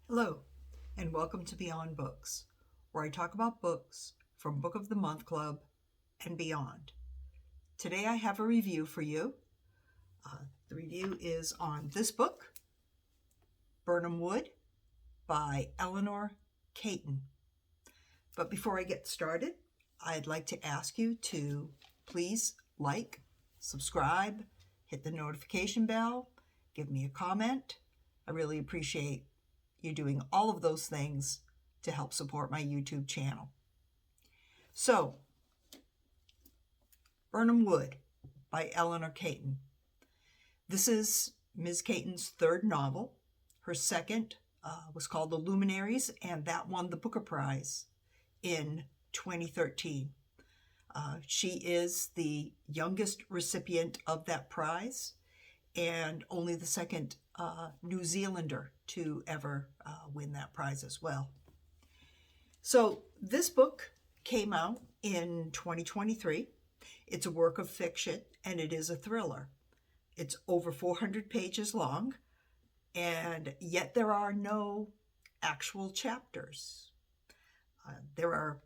Hello, and welcome to Beyond Books, where I talk about books from Book of the Month Club and beyond. Today I have a review for you. The review is on this book, Birnam Wood, by Eleanor Catton. But before I get started, I'd like to ask you to please like, subscribe, hit the notification bell, give me a comment. I really appreciate you doing all of those things to help support my YouTube channel. So, Birnam Wood by Eleanor Catton. This is Ms. Catton's third novel. Her second was called The Luminaries, and that won the Booker Prize in 2013. She is the youngest recipient of that prize and only the second New Zealander to ever win that prize as well. So this book came out in 2023. It's a work of fiction and it is a thriller. It's over 400 pages long, and yet there are no actual chapters. There are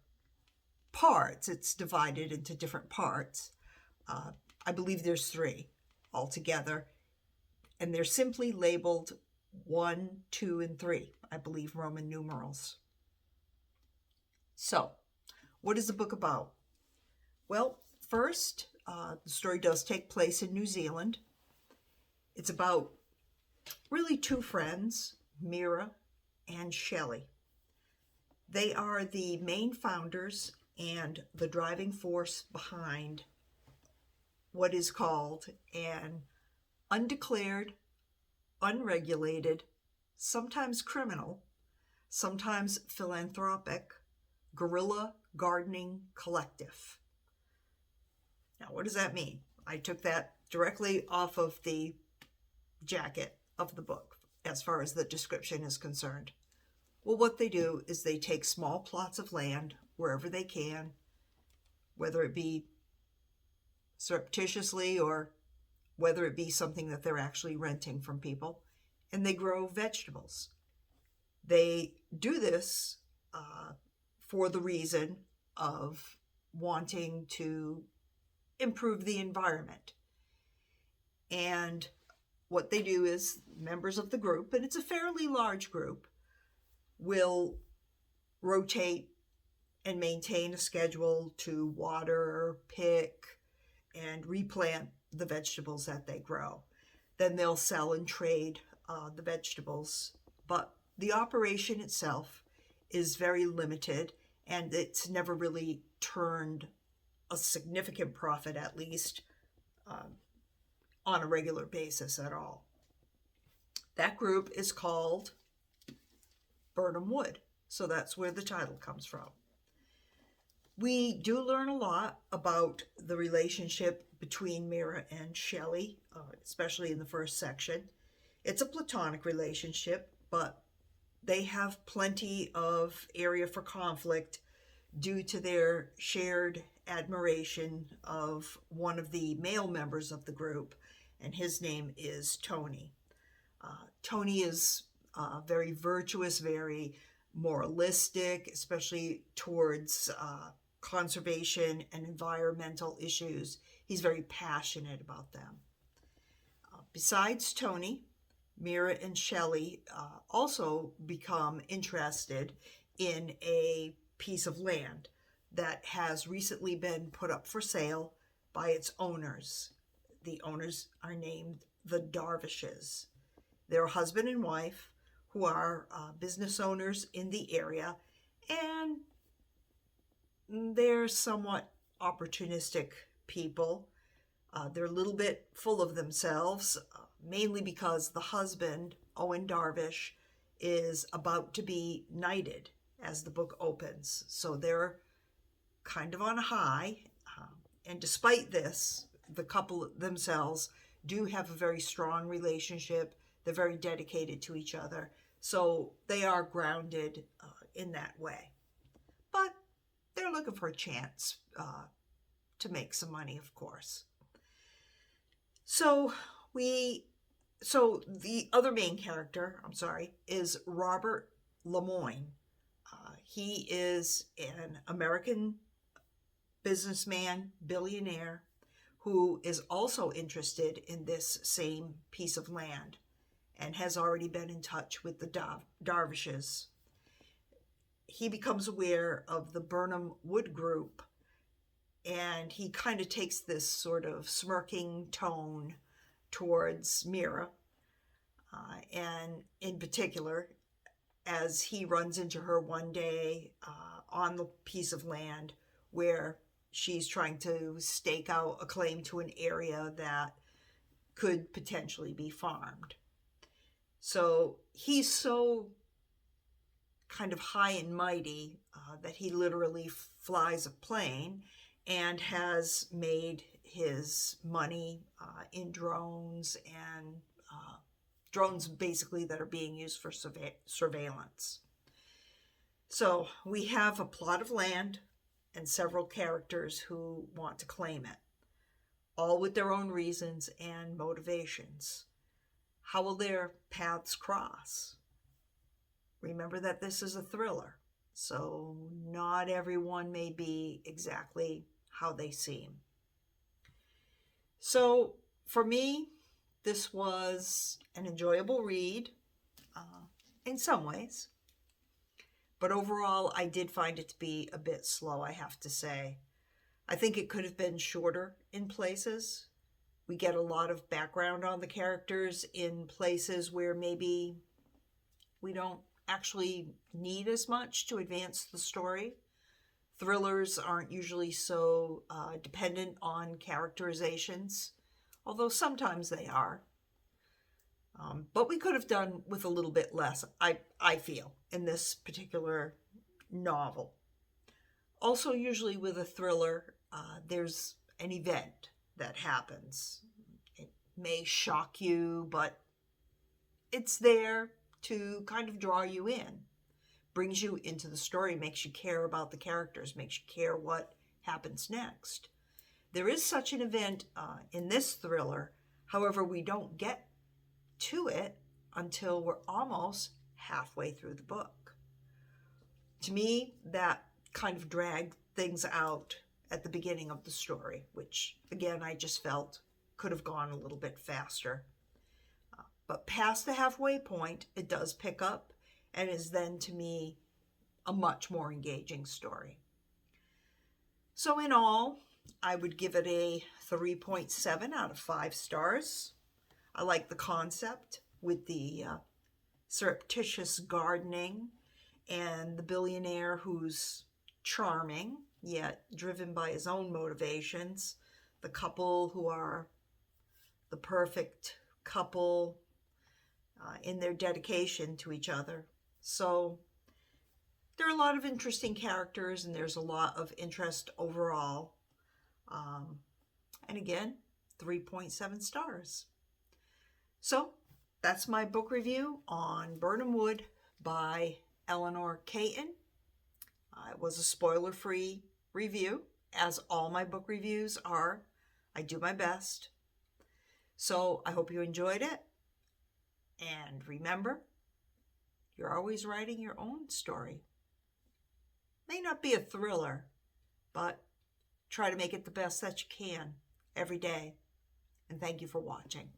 parts. It's divided into different parts. I believe there's 3 altogether, and they're simply labeled 1, 2, and 3, I believe Roman numerals. So, what is the book about? Well, first, the story does take place in New Zealand. It's about really 2 friends, Mira and Shelley. They are the main founders and the driving force behind what is called an undeclared, unregulated, sometimes criminal, sometimes philanthropic, guerrilla gardening collective. Now, what does that mean? I took that directly off of the jacket of the book as far as the description is concerned. Well, what they do is they take small plots of land wherever they can, whether it be surreptitiously or whether it be something that they're actually renting from people, and they grow vegetables. They do this for the reason of wanting to improve the environment. And what they do is members of the group, and it's a fairly large group, will rotate and maintain a schedule to water, pick, and replant the vegetables that they grow. Then they'll sell and trade the vegetables. But the operation itself is very limited, and it's never really turned a significant profit, at least on a regular basis at all. That group is called Birnam Wood, so that's where the title comes from. We do learn a lot about the relationship between Mira and Shelley, especially in the first section. It's a platonic relationship, but they have plenty of area for conflict due to their shared admiration of one of the male members of the group, and his name is Tony. Tony is very virtuous, very moralistic, especially towards conservation and environmental issues. He's very passionate about them. Besides Tony, Mira and Shelley also become interested in a piece of land that has recently been put up for sale by its owners. The owners are named the Darvishes. They're a husband and wife who are business owners in the area, and they're somewhat opportunistic people. They're a little bit full of themselves, mainly because the husband, Owen Darvish, is about to be knighted as the book opens. So they're kind of on a high. And despite this, the couple themselves do have a very strong relationship. They're very dedicated to each other. So they are grounded in that way. But they're looking for a chance to make some money, of course. So we So the other main character, is Robert Lemoyne. He is an American businessman, billionaire, who is also interested in this same piece of land and has already been in touch with the Darvishes. He becomes aware of the Birnam Wood group, and he kind of takes this sort of smirking tone towards Mira, and in particular, as he runs into her one day on the piece of land where she's trying to stake out a claim to an area that could potentially be farmed. So he's so kind of high and mighty that he literally flies a plane and has made his money in drones, and drones basically that are being used for surveillance. So we have a plot of land and several characters who want to claim it, all with their own reasons and motivations. How will their paths cross? Remember that this is a thriller, so not everyone may be exactly how they seem. So for me, this was an enjoyable read in some ways, but overall I did find it to be a bit slow, I have to say. I think it could have been shorter in places. We get a lot of background on the characters in places where maybe we don't actually need as much to advance the story. Thrillers aren't usually so dependent on characterizations, although sometimes they are. But we could have done with a little bit less, I feel, in this particular novel. Also, usually with a thriller, there's an event that happens. It may shock you, but it's there to kind of draw you in, brings you into the story, makes you care about the characters, makes you care what happens next. There is such an event in this thriller, however, we don't get to it until we're almost halfway through the book. To me, that kind of dragged things out at the beginning of the story, which, again, I just felt could have gone a little bit faster. But past the halfway point, it does pick up and is then, to me, a much more engaging story. So in all, I would give it a 3.7 out of 5 stars. I like the concept with the surreptitious gardening and the billionaire who's charming, yet driven by his own motivations. The couple who are the perfect couple in their dedication to each other. So there are a lot of interesting characters, and there's a lot of interest overall. And again, 3.7 stars. So that's my book review on Birnam Wood by Eleanor Catton. It was a spoiler-free review, as all my book reviews are. I do my best. So I hope you enjoyed it. And remember, you're always writing your own story. May not be a thriller, but try to make it the best that you can every day. And thank you for watching.